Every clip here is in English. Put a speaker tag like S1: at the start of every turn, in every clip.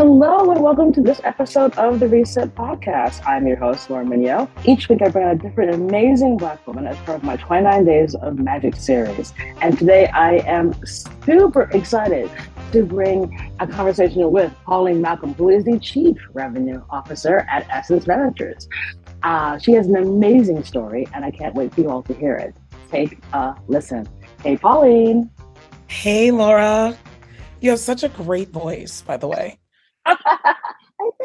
S1: Hello and welcome to this episode of the Reset Podcast. I'm your host, Laura Mignot. Each week I bring on a different amazing Black woman as part of my 29 Days of Magic series. And today I am super excited to bring a conversation with Pauline Malcolm, who is the Chief Revenue Officer at Essence Managers. She has an amazing story and I can't wait for you all to hear it. Take a listen. Hey, Pauline.
S2: Hey, Laura. You have such a great voice, by the way.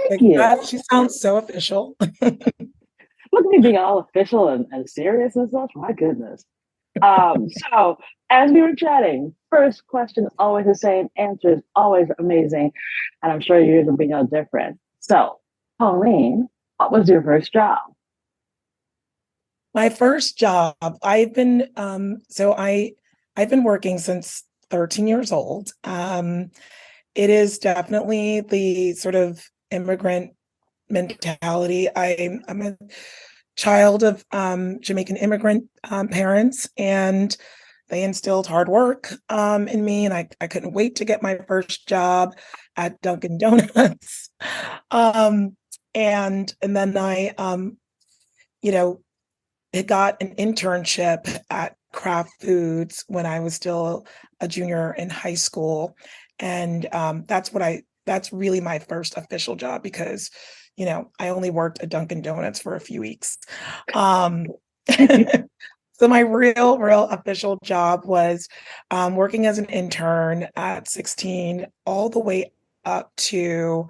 S1: Thank you.
S2: She sounds so official.
S1: Look at me being all official and serious and such. My goodness. So as we were chatting, first question always the same, answer is always amazing, and I'm sure yours will be no different. So, Pauline, what was your first job?
S2: My first job, I've been working since 13 years old. It is definitely the sort of immigrant mentality. I'm a child of Jamaican immigrant parents, and they instilled hard work in me, and I couldn't wait to get my first job at Dunkin' Donuts. And then I it got an internship at Kraft Foods when I was still a junior in high school. And that's really my first official job because, I only worked at Dunkin' Donuts for a few weeks. So my real official job was working as an intern at 16 all the way up to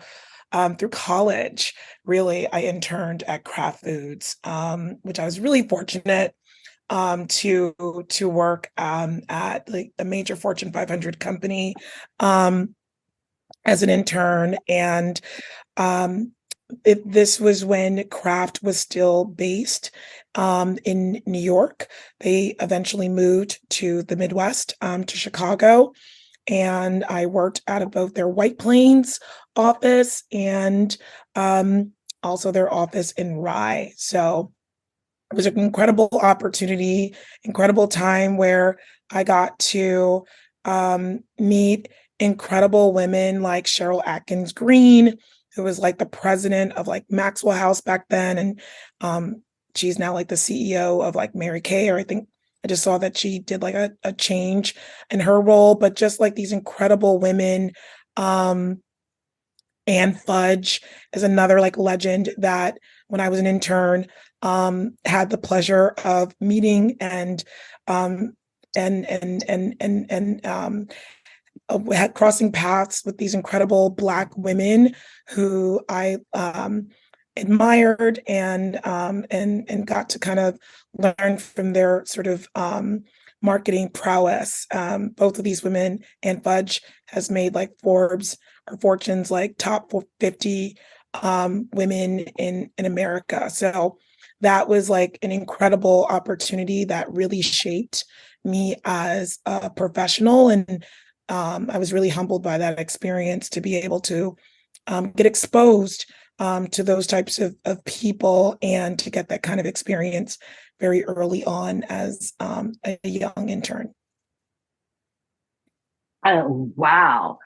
S2: through college. Really, I interned at Kraft Foods, which I was really fortunate to work at like a major Fortune 500 company as an intern. And this was when Kraft was still based in New York. They eventually moved to the Midwest, to Chicago. And I worked out of both their White Plains office and also their office in Rye. So it was an incredible opportunity, incredible time where I got to meet incredible women like Cheryl Atkins Green, who was like the president of like Maxwell House back then. And she's now like the CEO of like Mary Kay, or I think I just saw that she did like a change in her role, but just like these incredible women. Ann Fudge is another like legend that when I was an intern, had the pleasure of meeting and had crossing paths with these incredible Black women who I admired and got to kind of learn from their sort of marketing prowess. Both of these women, Ann Fudge has made like Forbes or Fortune's like top 50 women in America. So that was like an incredible opportunity that really shaped me as a professional. And I was really humbled by that experience to be able to get exposed to those types of people and to get that kind of experience very early on as a young intern.
S1: Wow.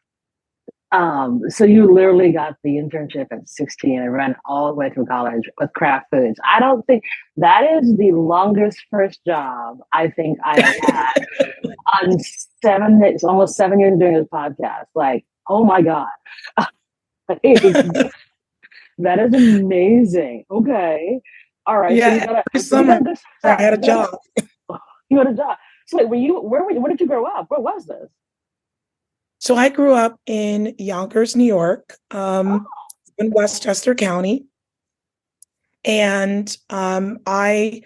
S1: So you literally got the internship at 16 and ran all the way through college with Kraft Foods. I don't think that is the longest first job I think I have had on it's almost 7 years doing this podcast. Like, oh my God. That is amazing. Okay. All right.
S2: Yeah,
S1: So you got this.
S2: I had a job.
S1: You had a job. So wait, where did you grow up? Where was this?
S2: So I grew up in Yonkers, New York, in Westchester County. And my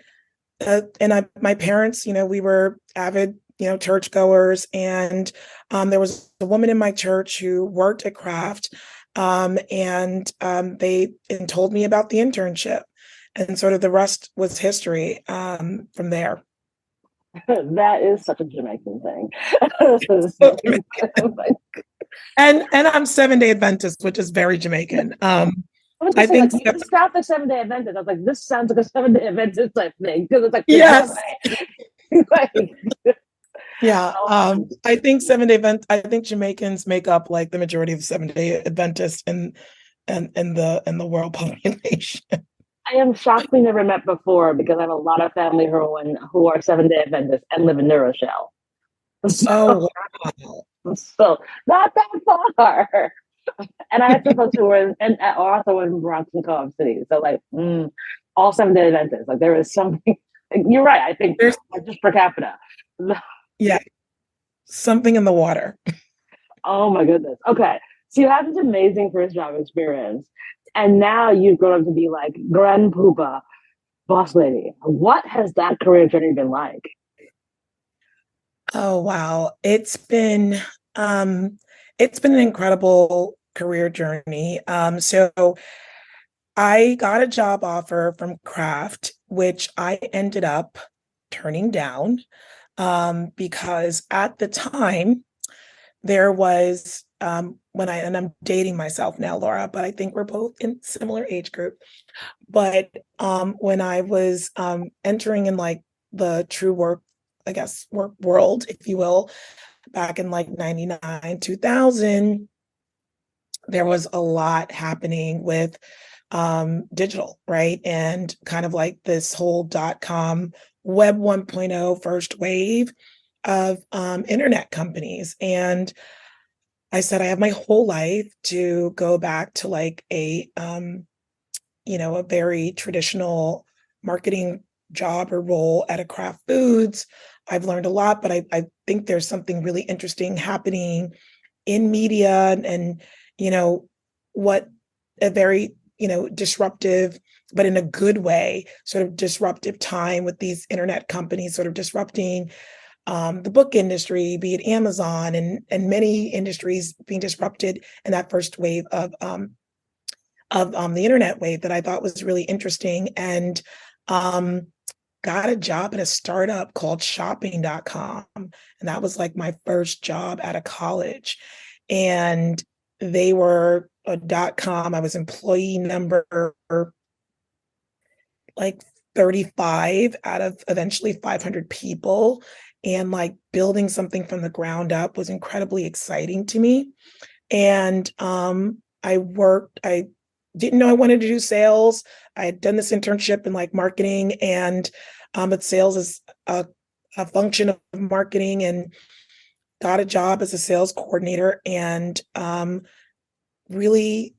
S2: parents, we were avid, churchgoers, and there was a woman in my church who worked at Kraft, and they told me about the internship, and sort of the rest was history from there.
S1: That is such a Jamaican thing.
S2: And I'm 7-day Adventist, which is very Jamaican.
S1: I think like, you start the 7-day Adventist. I was like, this sounds like a 7-day Adventist type thing because it's like
S2: yes.
S1: like,
S2: Yeah,
S1: Um,
S2: I think 7 Day Advent. I think Jamaicans make up like the majority of 7 Day Adventists in the world population.
S1: I am shocked we never met before because I have a lot of family who are 7 Day Adventists and live in New Rochelle.
S2: Oh, wow.
S1: So not that far. And I had some folks who were and also in Bronx and Co-op City. So like all 7 Day Adventists. Like there is something. You're right. I think
S2: There's
S1: just per capita.
S2: yeah, something in the water.
S1: Oh my goodness. Okay. So you have this amazing first job experience, and now you've grown up to be like grand poopa boss lady. What has that career journey been like?
S2: Oh wow. It's been an incredible career journey. So I got a job offer from Kraft, which I ended up turning down because at the time there was and I'm dating myself now, Laura, but I think we're both in similar age group. But when I was entering in like the true work, I guess, work world, if you will, back in like 99, 2000, there was a lot happening with digital, right? And kind of like this whole .com web 1.0 first wave of internet companies. And I said, I have my whole life to go back to like a very traditional marketing job or role at a Kraft Foods. I've learned a lot, but I think there's something really interesting happening in media and you know, what a very, disruptive, but in a good way, sort of disruptive time with these internet companies sort of disrupting the book industry, be it Amazon and many industries being disrupted in that first wave of the internet wave that I thought was really interesting. And um, got a job at a startup called shopping.com. And that was like my first job out of college. And they were a .com. I was employee number like 35 out of eventually 500 people. And like building something from the ground up was incredibly exciting to me. And I didn't know I wanted to do sales. I had done this internship in like marketing and but sales is a function of marketing and got a job as a sales coordinator and really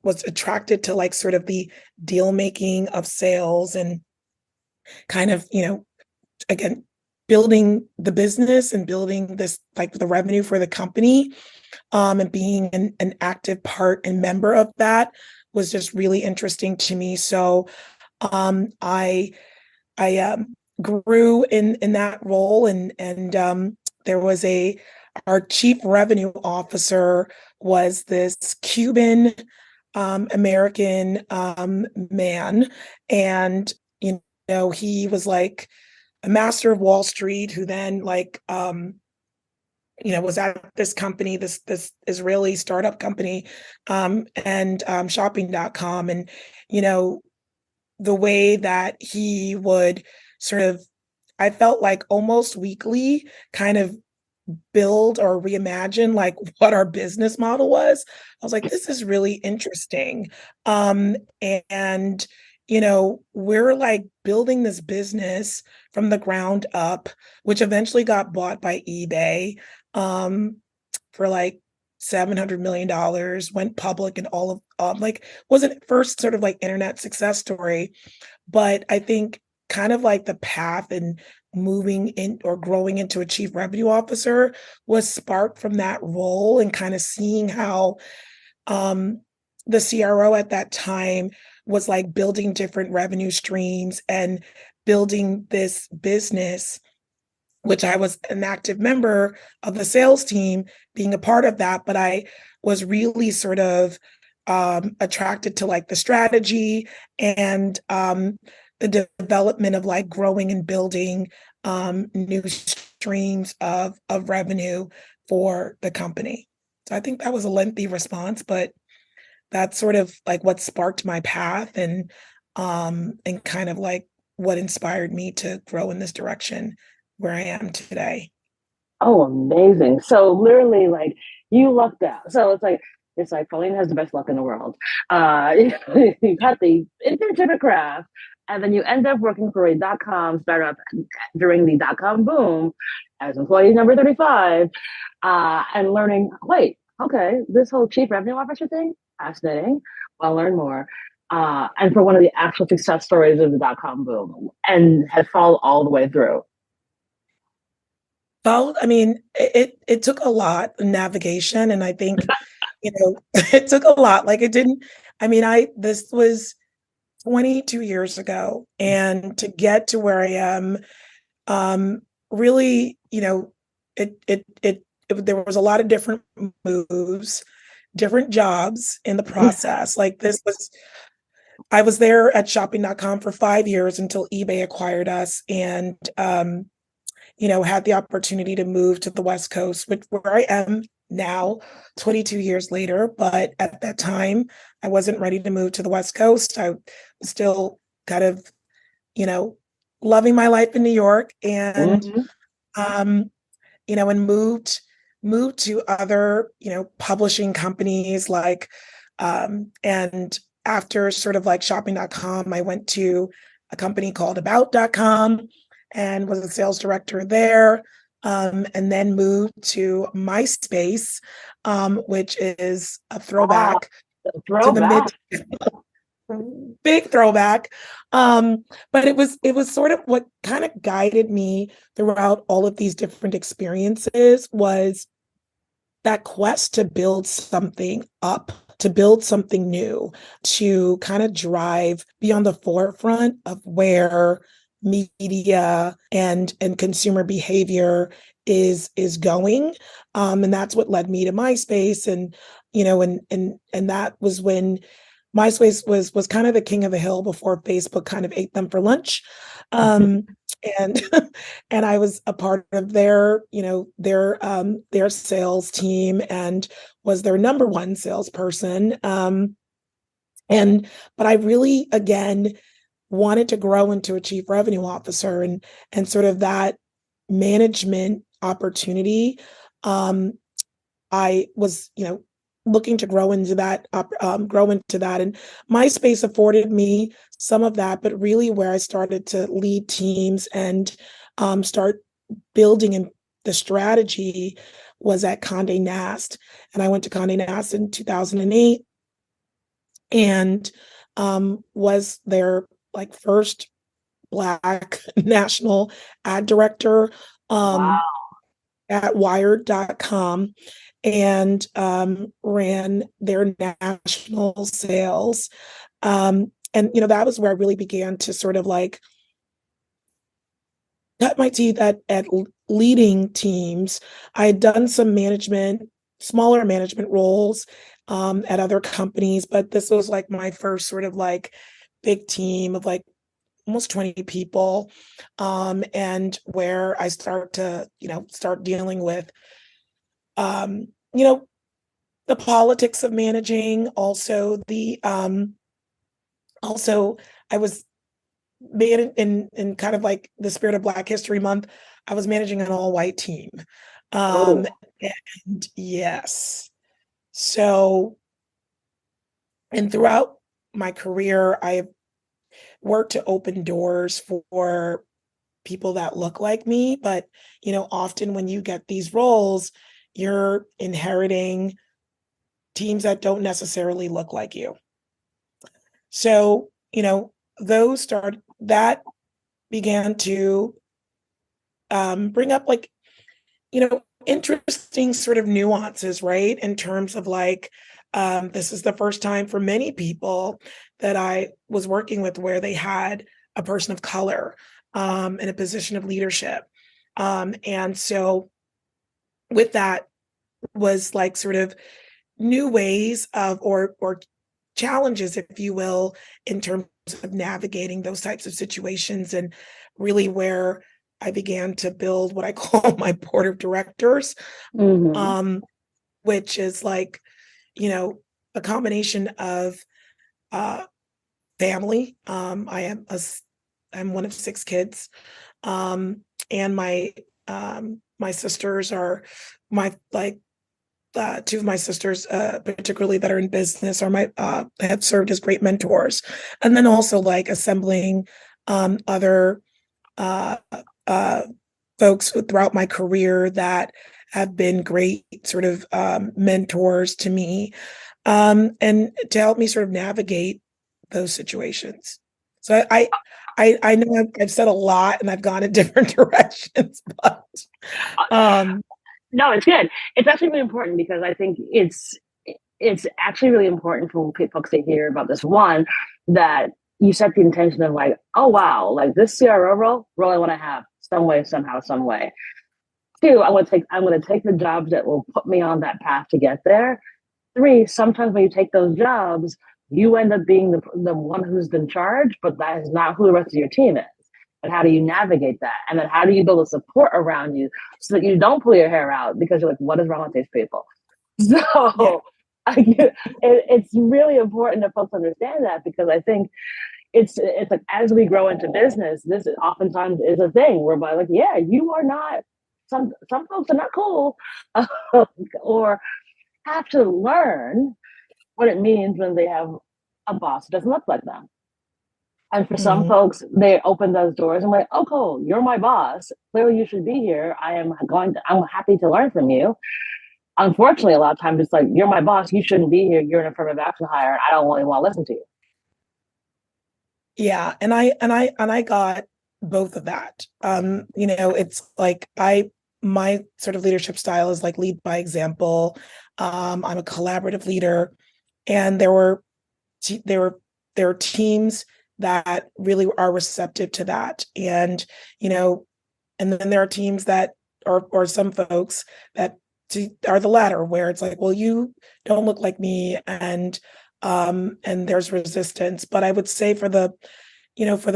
S2: was attracted to like sort of the deal making of sales and kind of, again, building the business and building this like the revenue for the company and being an active part and member of that was just really interesting to me. So I grew in that role and there was our chief revenue officer was this Cuban American man, and he was like a master of Wall Street who then like was at this company, this Israeli startup company, and shopping.com. And, the way that he would sort of, I felt like almost weekly kind of build or reimagine like what our business model was. I was like, this is really interesting. And we're like building this business from the ground up, which eventually got bought by eBay for like $700 million, went public and all of like wasn't first sort of like internet success story, but I think kind of like the path and moving in or growing into a chief revenue officer was sparked from that role and kind of seeing how um, the CRO at that time was like building different revenue streams and building this business, which I was an active member of the sales team, being a part of that. But I was really sort of attracted to like the strategy and the development of like growing and building new streams of revenue for the company. So I think that was a lengthy response, but that's sort of like what sparked my path and kind of like what inspired me to grow in this direction where I am today.
S1: Oh, amazing. So literally like you lucked out. So it's like Pauline has the best luck in the world. You got the internship at Kraft, and then you end up working for a .com startup during the .com boom as employee number 35, and learning, wait, okay, this whole chief revenue officer thing, fascinating. I'll learn more. And for one of the actual success stories of the .com boom, and had followed all the way through.
S2: Well, I mean, it took a lot of navigation, and I think, it took a lot. Like it didn't. I mean, I this was 22 years ago, and to get to where I am, um, really, there was a lot of different moves, different jobs in the process. Like I was there at shopping.com for 5 years until eBay acquired us, and had the opportunity to move to the West Coast, which where I am now, 22 years later. But at that time, I wasn't ready to move to the West Coast. I was still kind of, you know, loving my life in New York, and
S1: Mhm.
S2: um, and moved to other, publishing companies like and after sort of like shopping.com, I went to a company called about.com and was a sales director there. And then moved to MySpace, which is a
S1: Ah,
S2: throwback to the mid
S1: throwback.
S2: big throwback. But it was sort of what kind of guided me throughout all of these different experiences was that quest to build something up, to build something new, to kind of drive be on the forefront of where media and consumer behavior is going. And that's what led me to MySpace. And and that was when MySpace was kind of the king of the hill before Facebook kind of ate them for lunch. Um, and and I was a part of their sales team and was their number one salesperson. And but I really again wanted to grow into a chief revenue officer, and sort of that management opportunity. Um, I was, looking to grow into that. And MySpace afforded me some of that, but really where I started to lead teams and start building in the strategy was at Condé Nast. And I went to Condé Nast in 2008 and was their like first Black national ad director. Um,
S1: Wow.
S2: at wired.com and ran their national sales. And that was where I really began to sort of like cut my teeth at leading teams. I had done some smaller management roles at other companies, but this was like my first sort of like big team of like almost 20 people, and where I start dealing with um, you know, the politics of managing, also I was made in kind of like the spirit of Black History Month, I was managing an all-white team. Um,
S1: Oh,
S2: and yes. So, and throughout my career, I've worked to open doors for people that look like me, but often when you get these roles, you're inheriting teams that don't necessarily look like you. So, those start that began to bring up like, interesting sort of nuances, right? In terms of like, this is the first time for many people that I was working with where they had a person of color in a position of leadership. And so with that was like sort of new ways of or challenges, if you will, in terms of navigating those types of situations, and really where I began to build what I call my board of directors,
S1: hmm.
S2: um, which is like, a combination of uh, family. I'm one of six kids, and my my sisters are my like two of my sisters, particularly that are in business, are my have served as great mentors, and then also like assembling other uh, uh, folks throughout my career that have been great sort of mentors to me, and to help me sort of navigate those situations. So I know I've said a lot and I've gone in different directions, but um,
S1: No, it's good. It's actually really important because I think it's actually really important for folks to hear about this. One, that you set the intention of like, oh wow, like this CRO role I want to have some way, somehow, some way. Two, I'm gonna take the jobs that will put me on that path to get there. Three, sometimes when you take those jobs, you end up being the one who's in charge, but that is not who the rest of your team is. And how do you navigate that? And then how do you build a support around you so that you don't pull your hair out because you're like, what is wrong with these people?
S2: yeah.
S1: So it's really important that folks understand that, because I think it's like as we grow into business, this oftentimes is a thing whereby like, yeah, you are not some folks are not cool, or have to learn what it means when they have a boss who doesn't look like them. And for some
S2: Mhm.
S1: folks, they open those doors and like, oh, cool, you're my boss. Clearly, you should be here. I'm happy to learn from you. Unfortunately, a lot of times it's like, you're my boss. You shouldn't be here. You're an affirmative action hire. And I don't really want to listen to you.
S2: Yeah, and I got both of that. It's like my sort of leadership style is like lead by example. I'm a collaborative leader, and there were there are teams that really are receptive to that, and you know, and then there are teams that or some folks that are the latter, where it's like, well, you don't look like me, and there's resistance. But I would say for the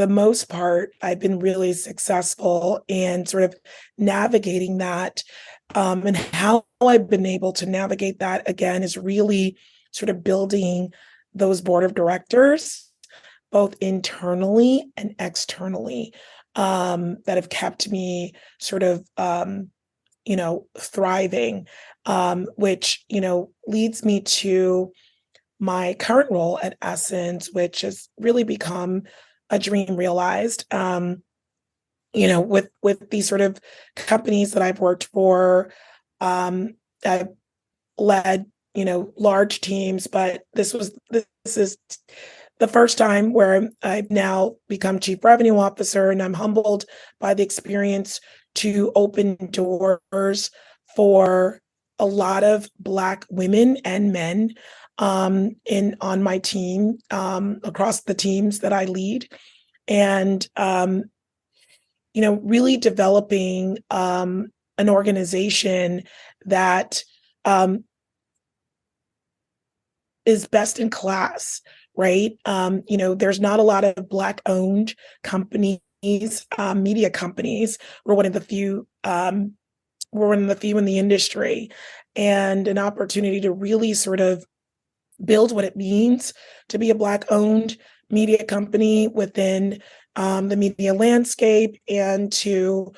S2: most part, I've been really successful in sort of navigating that. And how I've been able to navigate that again is really sort of building those board of directors, both internally and externally, that have kept me sort of, thriving, which, leads me to my current role at Essence, which has really become a dream realized. With these sort of companies that I've worked for, I've led, large teams, but this is the first time where I've now become chief revenue officer, and I'm humbled by the experience to open doors for a lot of Black women and men in on my team, across the teams that I lead, and really developing an organization that um, is best in class, right? There's not a lot of Black owned companies, media companies. We're one of the few. We're one of the few in the industry, and an opportunity to really sort of build what it means to be a Black owned media company within the media landscape, and to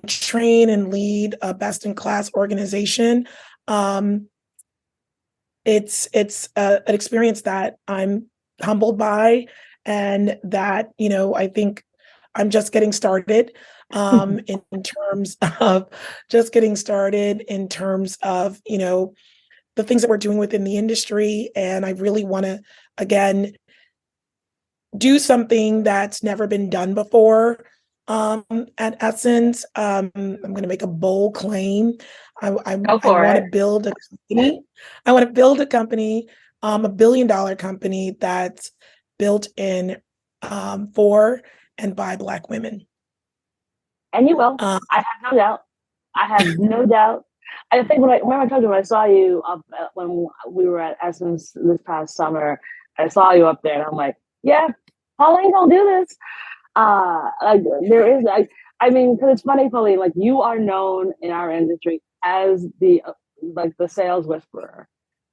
S2: train and lead a best in class organization. Um, it's an experience that I'm humbled by, and that I think I'm just getting started, in terms of just getting started in terms of the things that we're doing within the industry. And I really want to, again, do something that's never been done before, at Essence. I'm going to make a bold claim.
S1: Go
S2: I
S1: for
S2: want to
S1: it.
S2: build a company. I want to build a company, $1 billion company that's built in, for and by Black women.
S1: And you will.
S2: Uh,
S1: I have no doubt. I have no doubt. I think when I told you when I saw you up when we were at Essence this past summer, I saw you up there, and I'm like, yeah, Pauline gonna do this. Like there is, I mean, because it's funny, Pauline. Like you are known in our industry as the like the sales whisperer.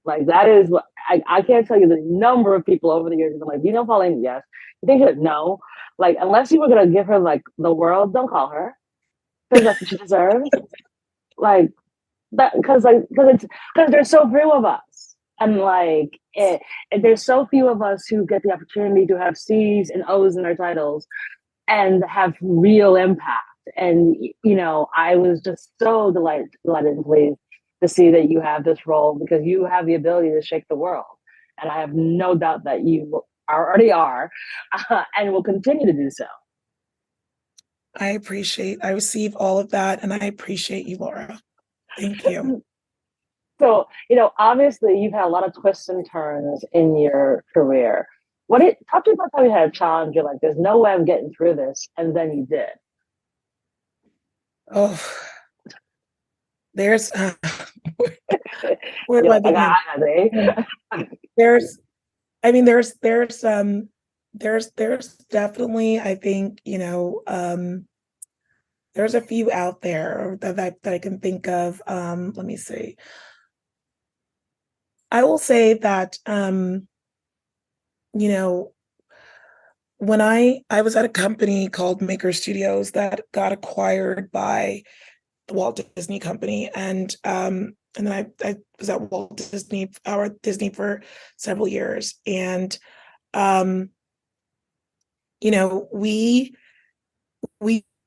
S1: Like that is what I can't tell you the number of people over the years who've been like, you know, Pauline, yes. You think that no, like unless you were gonna give her like the world, don't call her. because that's what she deserves. Like that, because there's so few of us, and there's so few of us who get the opportunity to have C's and O's in their titles and have real impact. And I was just so delighted and pleased to see that you have this role because you have the ability to shake the world, and I have no doubt that you already are, and will continue to do so.
S2: I receive all of that, and I appreciate you, Laura. Thank you.
S1: So, obviously you've had a lot of twists and turns in your career. Talk to me about how you had a challenge. You're like, there's no way I'm getting through this, and then you did.
S2: Oh, there's where do I begin? There's definitely, I think, there's a few out there that I can think of. Let me see. I will say that, when I was at a company called Maker Studios that got acquired by the Walt Disney Company, and then I was at Walt Disney or Disney for several years, and we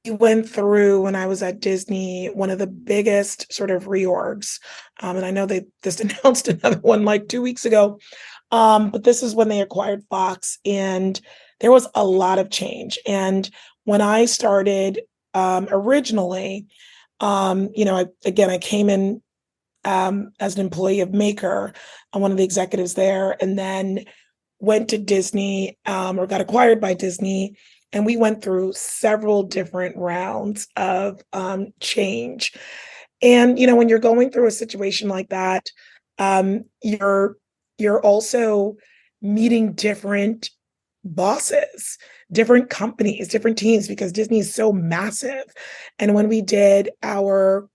S2: went through, when I was at Disney, one of the biggest sort of reorgs, and I know they just announced another one like 2 weeks ago, but this is when they acquired Fox, and there was a lot of change. And when I started originally, I came in as an employee of Maker. I'm one of the executives there, and then went to Disney, or got acquired by Disney. And we went through several different rounds of change. And, when you're going through a situation like that, you're also meeting different bosses, different companies, different teams, because Disney is so massive. And when we did our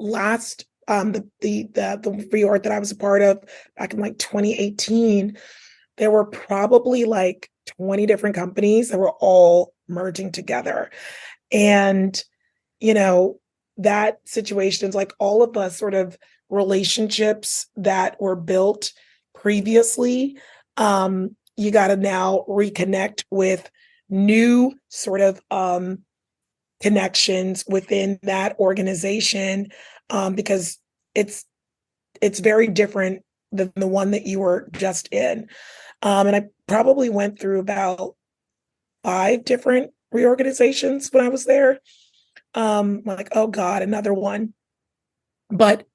S2: last the reorg that I was a part of back in like 2018, there were probably like 20 different companies that were all merging together. And, that situation is like all of us sort of relationships that were built previously. You got to now reconnect with new sort of connections within that organization, because it's very different than the one that you were just in. And I probably went through about 5 different reorganizations when I was there. Like, oh God, another one. But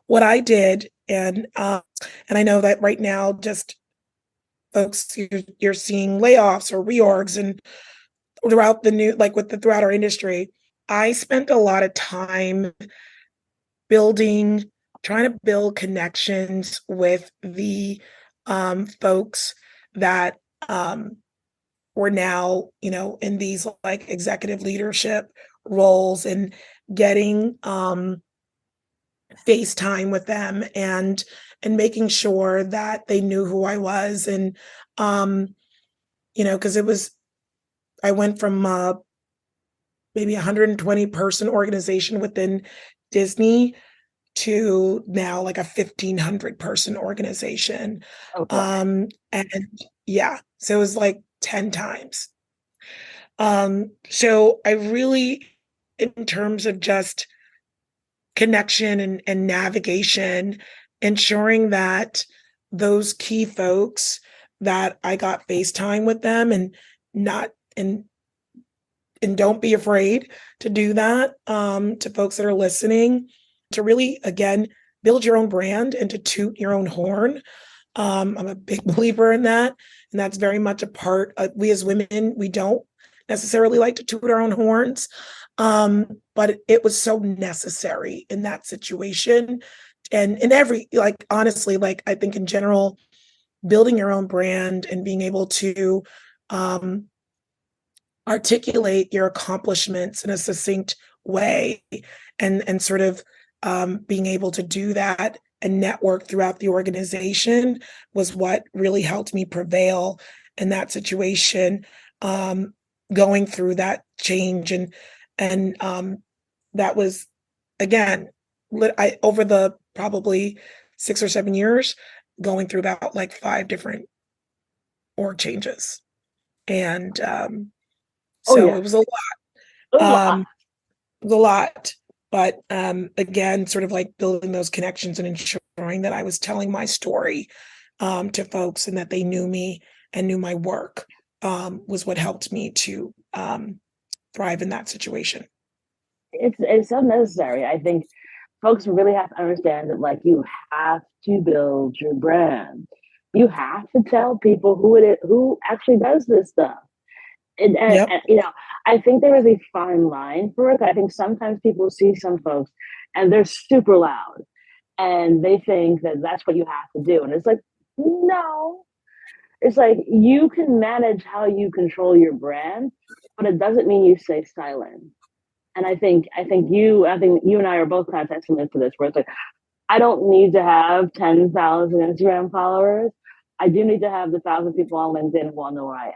S2: what I did, and I know that right now, just folks, you're seeing layoffs or reorgs, and throughout throughout our industry, I spent a lot of time trying to build connections with the folks that were now, in these like executive leadership roles, and getting FaceTime with them, and making sure that they knew who I was. And because I went from maybe 120 person organization within Disney to now like a 1,500 person organization.
S1: Okay.
S2: And yeah, so it was like 10 times. So I really, in terms of just connection and navigation, ensuring that those key folks, that I got FaceTime with them, and not and don't be afraid to do that, to folks that are listening, to really, again, build your own brand and to toot your own horn. I'm a big believer in that. And that's very much a part of, we as women, we don't necessarily like to toot our own horns. But it was so necessary in that situation. And in every, like, honestly, like, I think in general, building your own brand and being able to articulate your accomplishments in a succinct way, and sort of being able to do that and network throughout the organization, was what really helped me prevail in that situation, going through that change. And And that was, again, over the probably 6 or 7 years, going through about like 5 different org changes. And
S1: Oh
S2: so
S1: yeah,
S2: it was a lot.
S1: a lot.
S2: Um, it was a lot. But again, sort of like building those connections and ensuring that I was telling my story to folks and that they knew me and knew my work was what helped me to thrive in that situation.
S1: It's so necessary. I think folks really have to understand that like you have to build your brand. You have to tell people who it is who actually does this stuff.
S2: Yep.
S1: And, you know, I think there is a fine line for it. I think sometimes people see some folks and they're super loud and they think that that's what you have to do. And it's like, no, it's like you can manage how you control your brand, but it doesn't mean you stay silent. And I think you and I are both kind of testament to this, where it's like I don't need to have 10,000 Instagram followers. I do need to have the 1,000 people on LinkedIn who all know where I am.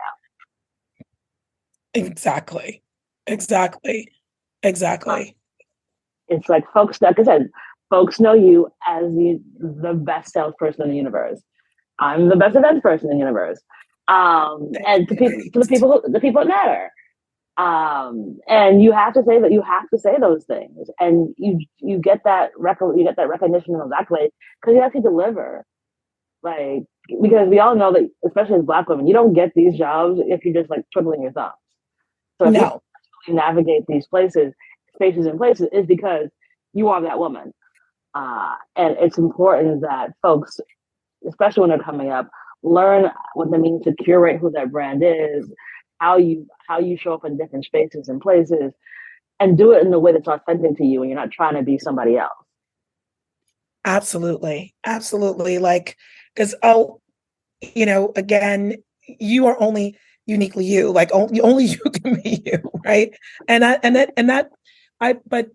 S2: Exactly. Exactly. Exactly.
S1: It's like folks, like I said, folks know you as the best salesperson in the universe. I'm the best events person in the universe. And to the people that matter. And you have to say that you have to say those things, and you get that you get that recognition and accolade because you actually deliver. Like because we all know that, especially as Black women, you don't get these jobs if you're just like twiddling your thumbs. So if you
S2: No,
S1: navigate these spaces and places, is because you are that woman. And it's important that folks, especially when they're coming up, learn what it means to curate who that brand is, how you show up in different spaces and places, and do it in a way that's authentic to you, and you're not trying to be somebody else.
S2: absolutely. Absolutely. Like, because, again, you are only uniquely you, like only you can be you, right? But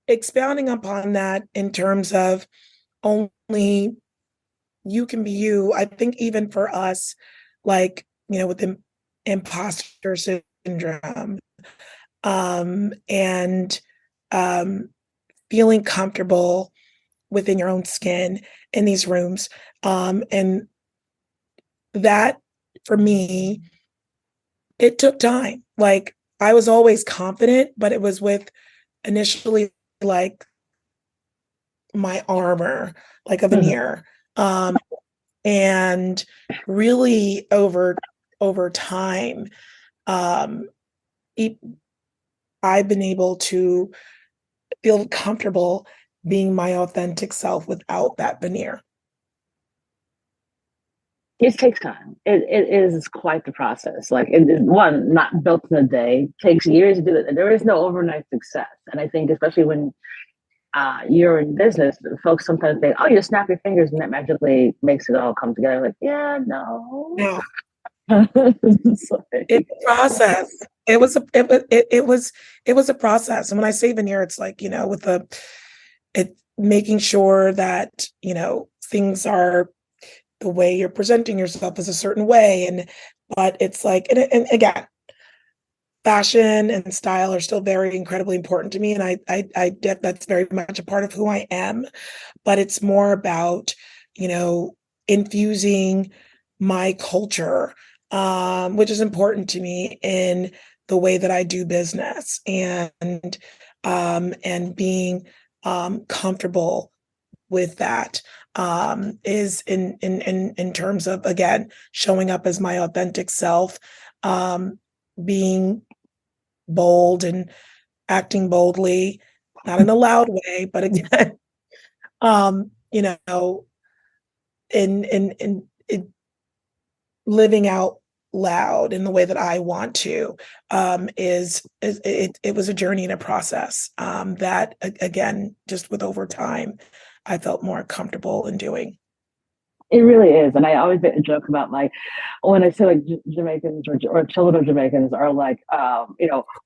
S2: expounding upon that in terms of only you can be you, I think even for us, like, with the imposter syndrome, and um, feeling comfortable within your own skin in these rooms. And that for me, it took time. Like I was always confident, but it was with initially like my armor, like a
S1: Mm-hmm.
S2: veneer. Um, and really over time, um, it, I've been able to feel comfortable being my authentic self without that veneer.
S1: It takes time. It is quite the process. Like it is one not built in a day. It takes years to do it. There is no overnight success. And I think especially when you're in business, folks sometimes think, "Oh, you just snap your fingers and that magically makes it all come together." Like, yeah, no.
S2: No,
S1: It's
S2: it's
S1: like,
S2: a process. It was a process. And when I say veneer, it's like, with it making sure that, things are the way you're presenting yourself is a certain way. But it's like, and again, fashion and style are still very incredibly important to me. And that's very much a part of who I am, but it's more about, you know, infusing my culture, which is important to me in the way that I do business and being comfortable with that is in terms of again showing up as my authentic self, being bold and acting boldly, not in a loud way, but again, you know, in living out loud in the way that I want to, is it was a journey and a process that again, just with over time, I felt more comfortable in doing.
S1: it really is. And I always make a joke about like when I say like Jamaicans or children of Jamaicans are like,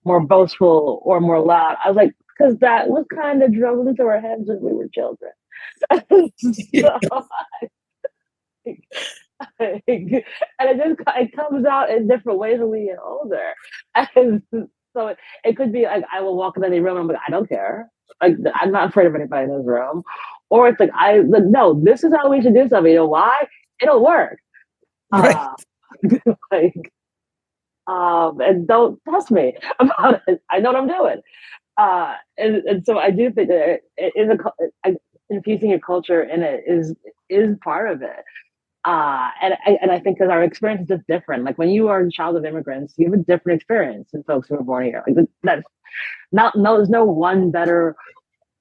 S1: more boastful or more loud. I was like, because that was kind of drilled into our heads when we were children. So, and it just it comes out in different ways when we get older. And So it could be like I will walk into the room and I'm like, I don't care. Like I'm not afraid of anybody in this room. Or it's like no, this is how we should do something. You know why? It'll work.
S2: Right.
S1: Like and don't test me about it. I know what I'm doing. And so I do think that it is infusing your culture in it is part of it. And I think because our experience is just different. Like when you are a child of immigrants, you have a different experience than folks who are born here. Like that's not no, there's no one better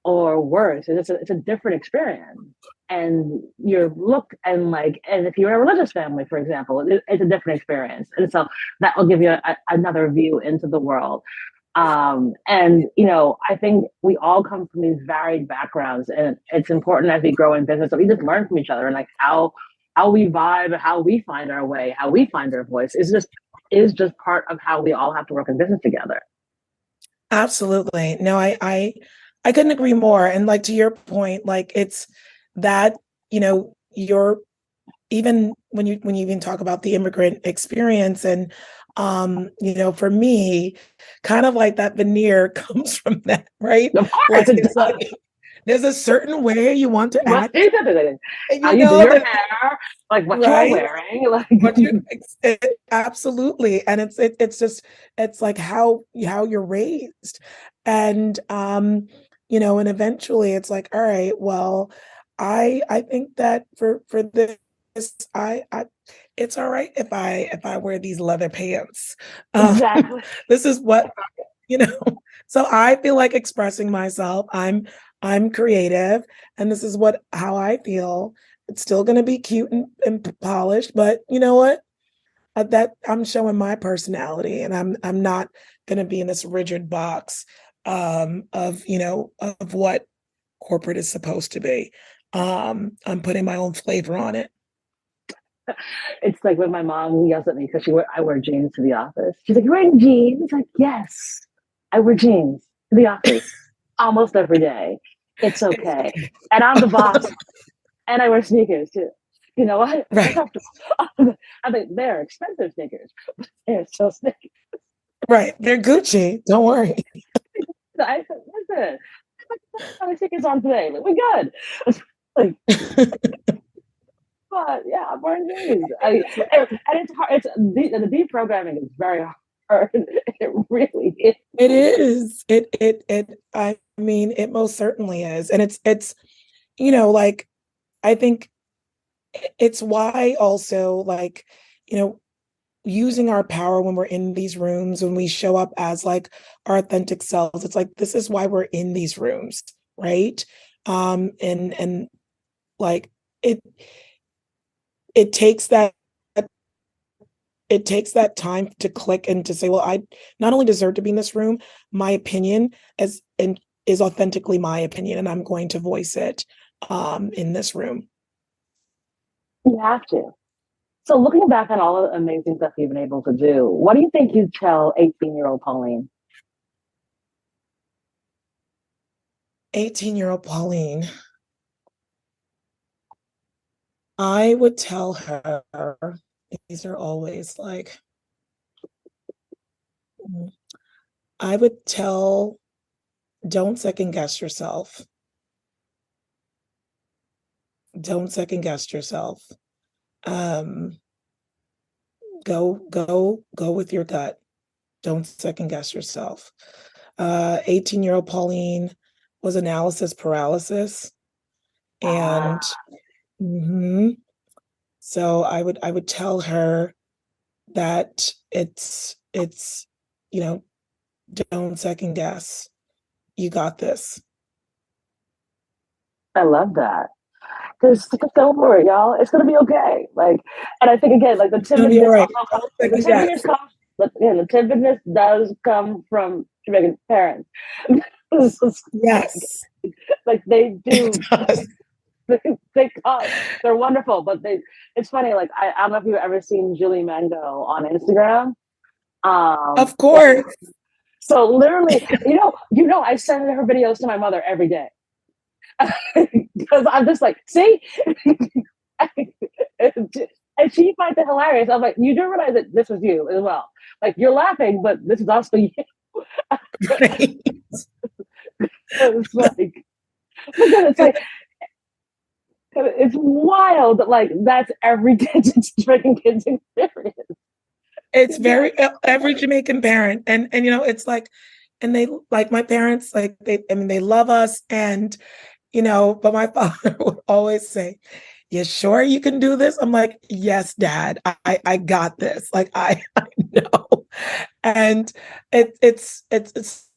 S1: or worse. It's a different experience. And your look and if you're in a religious family, for example, it's a different experience. And so that will give you another view into the world. And I think we all come from these varied backgrounds, and it's important as we grow in business that we just learn from each other and like how we vibe, how we find our way, how we find our voice is just part of how we all have to work in business together.
S2: Absolutely. No, I couldn't agree more. And like to your point, like it's that, you're even when you even talk about the immigrant experience and for me, kind of like that veneer comes from that, right?
S1: Of
S2: Like
S1: course, it
S2: it's
S1: does.
S2: like there's a certain way you want to
S1: What
S2: act.
S1: is it?
S2: And
S1: How
S2: you
S1: you do
S2: know
S1: your
S2: that,
S1: hair, like what you're
S2: right?
S1: wearing, like
S2: But absolutely, and it's just it's like how you're raised, and and eventually it's like, all right, well, I think that for this, I it's all right if I wear these leather pants. Um,
S1: exactly.
S2: this is what you know. So I feel like expressing myself. I'm creative, and this is how I feel. It's still going to be cute and polished, but you know what? That I'm showing my personality, and I'm not going to be in this rigid box of what corporate is supposed to be. I'm putting my own flavor on it.
S1: It's like when my mom yells at me because I wear jeans to the office. She's like, "You're wearing jeans?" It's like, yes, I wear jeans to the office almost every day. It's okay. And I'm the boss, and I wear sneakers too. You know what? It's
S2: Right,
S1: acceptable. I think they're expensive sneakers, but they're still sneakers.
S2: right. They're Gucci. Don't worry.
S1: So I said, listen, how many sneakers on today? Like, we good. Like, but yeah, I'm wearing jeans. And it's hard. The deprogramming is very hard. It really is.
S2: It is. I mean, it most certainly is, and it's like I think it's why also like you know using our power when we're in these rooms, when we show up as like our authentic selves. It's like this is why we're in these rooms, right? And like it it takes that it takes that time to click and to say, well, I not only deserve to be in this room, my opinion is authentically my opinion, and I'm going to voice it in this room.
S1: You have to. So looking back on all the amazing stuff you've been able to do, what do you think you'd tell 18-year-old Pauline?
S2: 18-year-old Pauline, I would tell her, these are always like, I would tell, don't second guess yourself. Don't second guess yourself. Um, go with your gut. Don't second guess yourself. 18-year-old Pauline was analysis paralysis. And mhm, so I would tell her that it's don't second guess. You got this.
S1: I love that. Because don't worry, y'all. It's gonna be okay. Like, and I think again, like the
S2: It's gonna be all
S1: timidness
S2: right.
S1: also,
S2: Don't
S1: like the
S2: second
S1: timidness
S2: guess.
S1: comes, but again, the timidness does come from Jamaican parents.
S2: Yes,
S1: Like they
S2: it
S1: do,
S2: does.
S1: they come. They're wonderful, but it's funny. Like I don't know if you've ever seen Julie Mango on Instagram.
S2: Of
S1: Yeah.
S2: course.
S1: So literally, I send her videos to my mother every day because I'm just like, see, and she finds it hilarious. I'm like, you do realize that this was you as well. Like you're laughing, but this is also you.
S2: Right.
S1: It's like, because it's like, it's wild that like that's every Jamaican kid's experience.
S2: It's very every Jamaican parent, and it's like, and they like my parents, like they love us, and but my father would always say, "You sure you can do this?" I'm like, "Yes, Dad, I got this." Like I know, and it's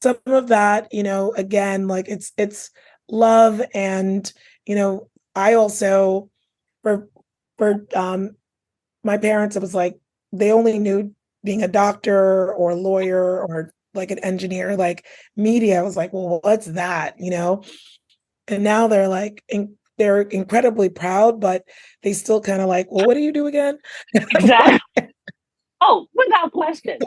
S2: some of that, again, like it's love, and I also for for my parents, it was like they only knew being a doctor or a lawyer or like an engineer, like media. I was like, well, what's that? And now they're like, they're incredibly proud, but they still kind of like, well, what do you do again?
S1: Exactly. Oh, without question.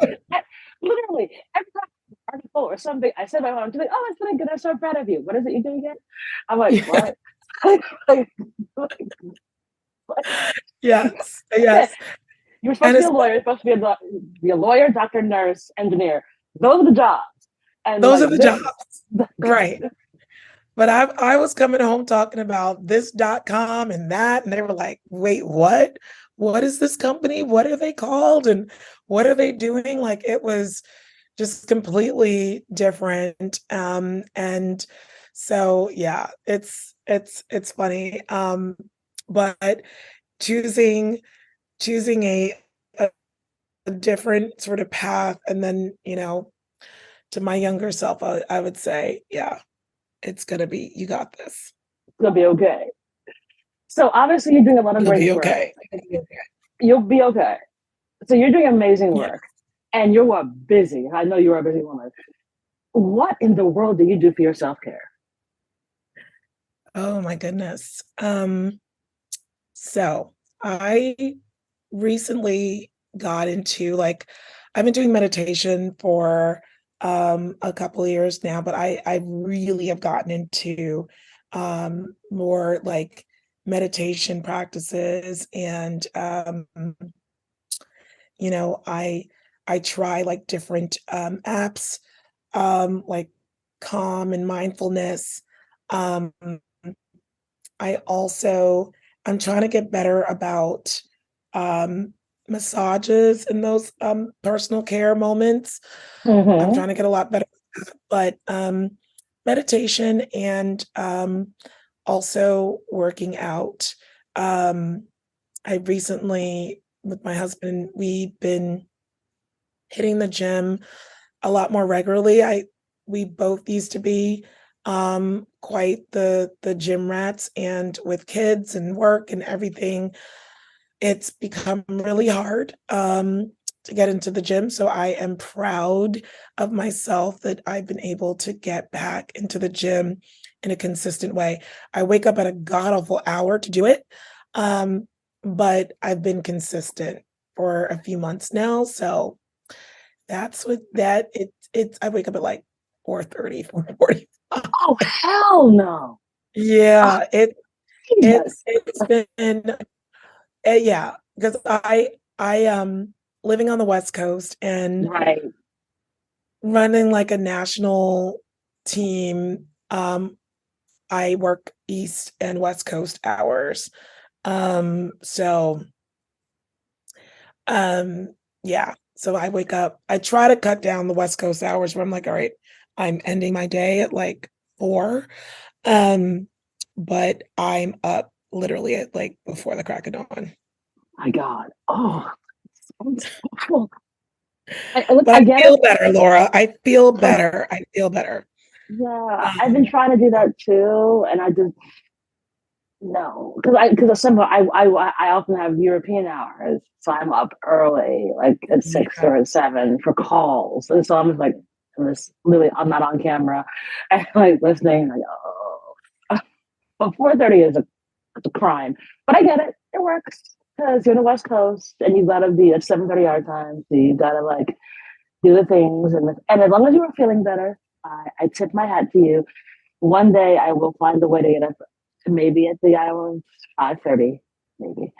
S1: Literally, every time article or something, I said my mom, she's like, "Oh, it's really good. I'm so proud of you. What is it you do again?" I'm like,
S2: Yeah.
S1: "What?" like,
S2: Yes,
S1: okay,
S2: yes.
S1: you're supposed
S2: And
S1: to be a
S2: it's
S1: lawyer. You're supposed to be a lawyer, doctor, nurse, engineer. Those are the jobs. And
S2: those
S1: like
S2: are the
S1: this,
S2: jobs, right? But I was coming home talking about this.com and that, and they were like, wait, what? What is this company? What are they called? And what are they doing? Like it was just completely different. And so yeah, it's funny. But choosing choosing a different sort of path, and then, to my younger self, I would say, yeah, it's gonna be, you got this.
S1: it's gonna be okay. So obviously, you're doing a lot of
S2: You'll
S1: great
S2: be
S1: work.
S2: okay.
S1: You'll be okay. So you're doing amazing
S2: Yeah.
S1: work, and you're what busy. I know you're a busy woman. What in the world do you do for your self care?
S2: Oh my goodness. So I recently got into, like, I've been doing meditation for a couple of years now, but I really have gotten into more like meditation practices, and I try like different apps, like Calm and Mindfulness. Um, I also I'm trying to get better about um, massages in those personal care moments. I'm
S1: Mm-hmm.
S2: trying to get a lot better, but meditation, and also working out. Um, I recently, with my husband, we've been hitting the gym a lot more regularly. We both used to be quite the gym rats, and with kids and work and everything, it's become really hard to get into the gym. So I am proud of myself that I've been able to get back into the gym in a consistent way. I wake up at a god awful hour to do it. Um, but I've been consistent for a few months now. So that's what that it's I wake up at like 4:30, 4:45.
S1: Oh hell no! Oh,
S2: Yeah,
S1: Jesus.
S2: it's been yeah, because I living on the West Coast and
S1: Right.
S2: running like a national team. I work East and West Coast hours. So Um, yeah. So I wake up, I try to cut down the West Coast hours where I'm like, all right, I'm ending my day at like 4. Um, but I'm up literally at like before the crack of dawn.
S1: My God. Oh, sounds awful. Look,
S2: But
S1: I
S2: I
S1: get it.
S2: feel better, Laura. I feel
S1: Uh,
S2: better. I feel better.
S1: yeah, I've been
S2: Um,
S1: trying to do that too, and I just no, because somehow I often have European hours, so I'm up early, like at 6
S2: yeah.
S1: or at 7 for calls, and so I'm just like, literally, I'm not on camera, and like listening, like oh, but 4:30 is a crime, but I get it, it works because you're in the West Coast and you gotta be at 7:30 our time, so you gotta like do the things, and as long as you are feeling better, I tip my hat to you. One day I will find a way to get up, maybe at the hour of 5:30, maybe.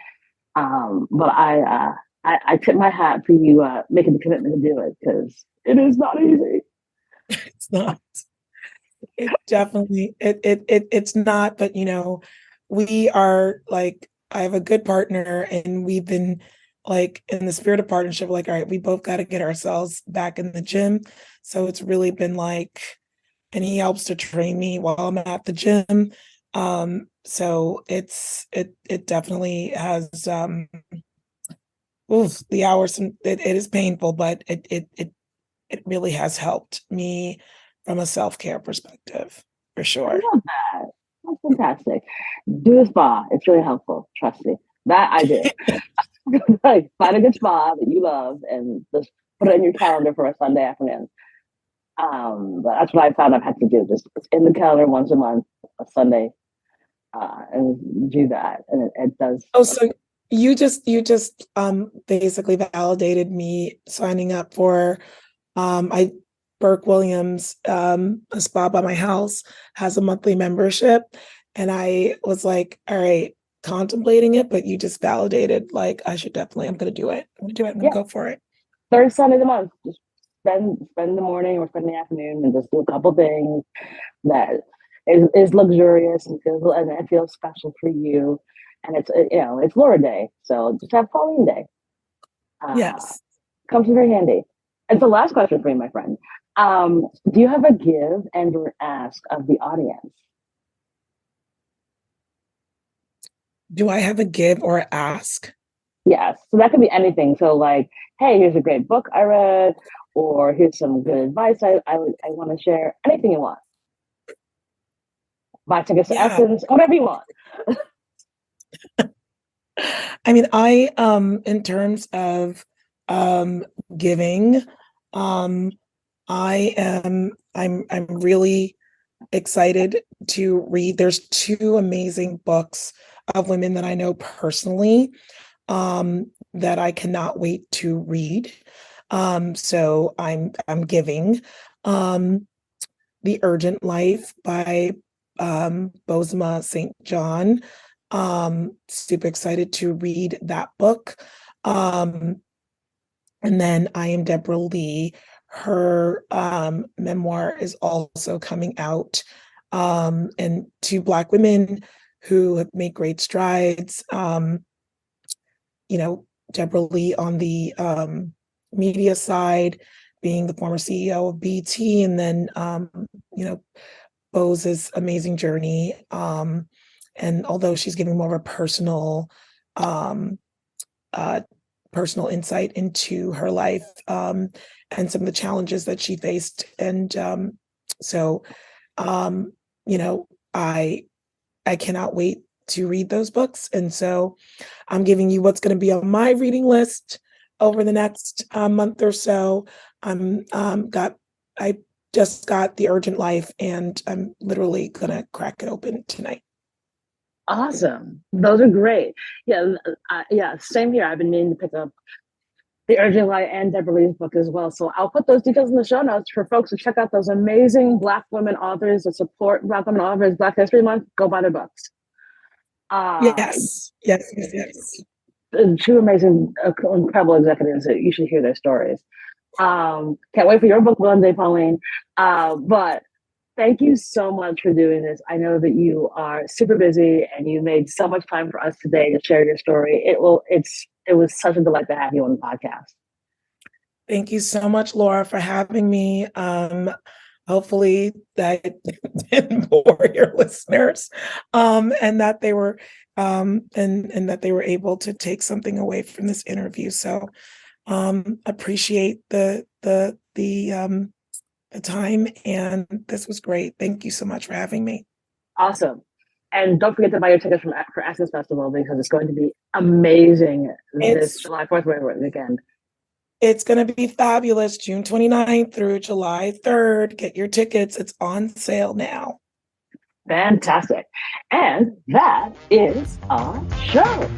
S1: But I tip my hat for you making the commitment to do it because it is not easy.
S2: not. It definitely it's not, but we are like I have a good partner and we've been like in the spirit of partnership, like, all right, we both got to get ourselves back in the gym. So it's really been like, and he helps to train me while I'm at the gym. So it definitely has the hours it is painful, but it really has helped me from a self-care perspective, for
S1: I
S2: sure.
S1: love that. That's fantastic. Do a spa. It's really helpful. Trust me. That I do. Like find a good spa that you love and just put it in your calendar for a Sunday afternoon. But that's what I found I've had to do. Just it's in the calendar once a month, a Sunday, and do that. And it does.
S2: Oh, so you just basically validated me signing up for I Burke Williams, a spa by my house, has a monthly membership. And I was like, all right, contemplating it, but you just validated like I'm gonna do it. I'm gonna do it. I'm gonna
S1: Yeah,
S2: go for it.
S1: third Sunday of the month. Just spend the morning or spend the afternoon and just do a couple things that is luxurious and it feels special for you. And it's Laura Day, so just have Pauline Day. Uh,
S2: Yes.
S1: Comes in very handy. And so, last question for you, my friend. Do you have a give and or ask of the audience?
S2: Do I have a give or ask?
S1: Yes. So that could be anything. So, like, hey, here's a great book I read, or here's some good advice I want to share. Anything you want. Buy tickets to
S2: Yeah.
S1: Essence, whatever you want.
S2: I mean, I in terms of giving, um I'm really excited to read. There's two amazing books of women that I know personally, that I cannot wait to read. So I'm giving. The Urgent Life by Bozoma St. John. Super excited to read that book. Um, and then I Am Deborah Lee. Her memoir is also coming out. And two Black women who have made great strides. You know, Deborah Lee on the media side, being the former CEO of BT, and then you know, Bose's amazing journey. And although she's giving more of a um, uh, personal insight into her life, and some of the challenges that she faced. And so, um, you know, I cannot wait to read those books. And so I'm giving you what's going to be on my reading list over the next month or so. I just got The Urgent Life, and I'm literally going to crack it open tonight.
S1: Awesome. Those are great. Yeah, yeah. Same here. I've been meaning to pick up the Urgent Light and Deborah Lee's book as well. So I'll put those details in the show notes for folks to check out those amazing Black women authors that support Black women authors. Black History Month. Go buy their books. Uh,
S2: Yes.
S1: Two amazing, incredible executives that you should hear their stories. Can't wait for your book one day, Pauline. But thank you so much for doing this. I know that you are super busy and you made so much time for us today to share your story. It was such a delight to have you on the podcast.
S2: Thank you so much, Laura, for having me. Hopefully that didn't bore your listeners, and that they were and that they were able to take something away from this interview. So appreciate the time, and this was great. Thank you so much for having me.
S1: Awesome. And don't forget to buy your tickets for Essence Festival because it's going to be amazing this
S2: It's
S1: July 4th weekend.
S2: it's going to be fabulous, June 29th through July 3rd. Get your tickets. It's on sale now.
S1: Fantastic. And that is our show.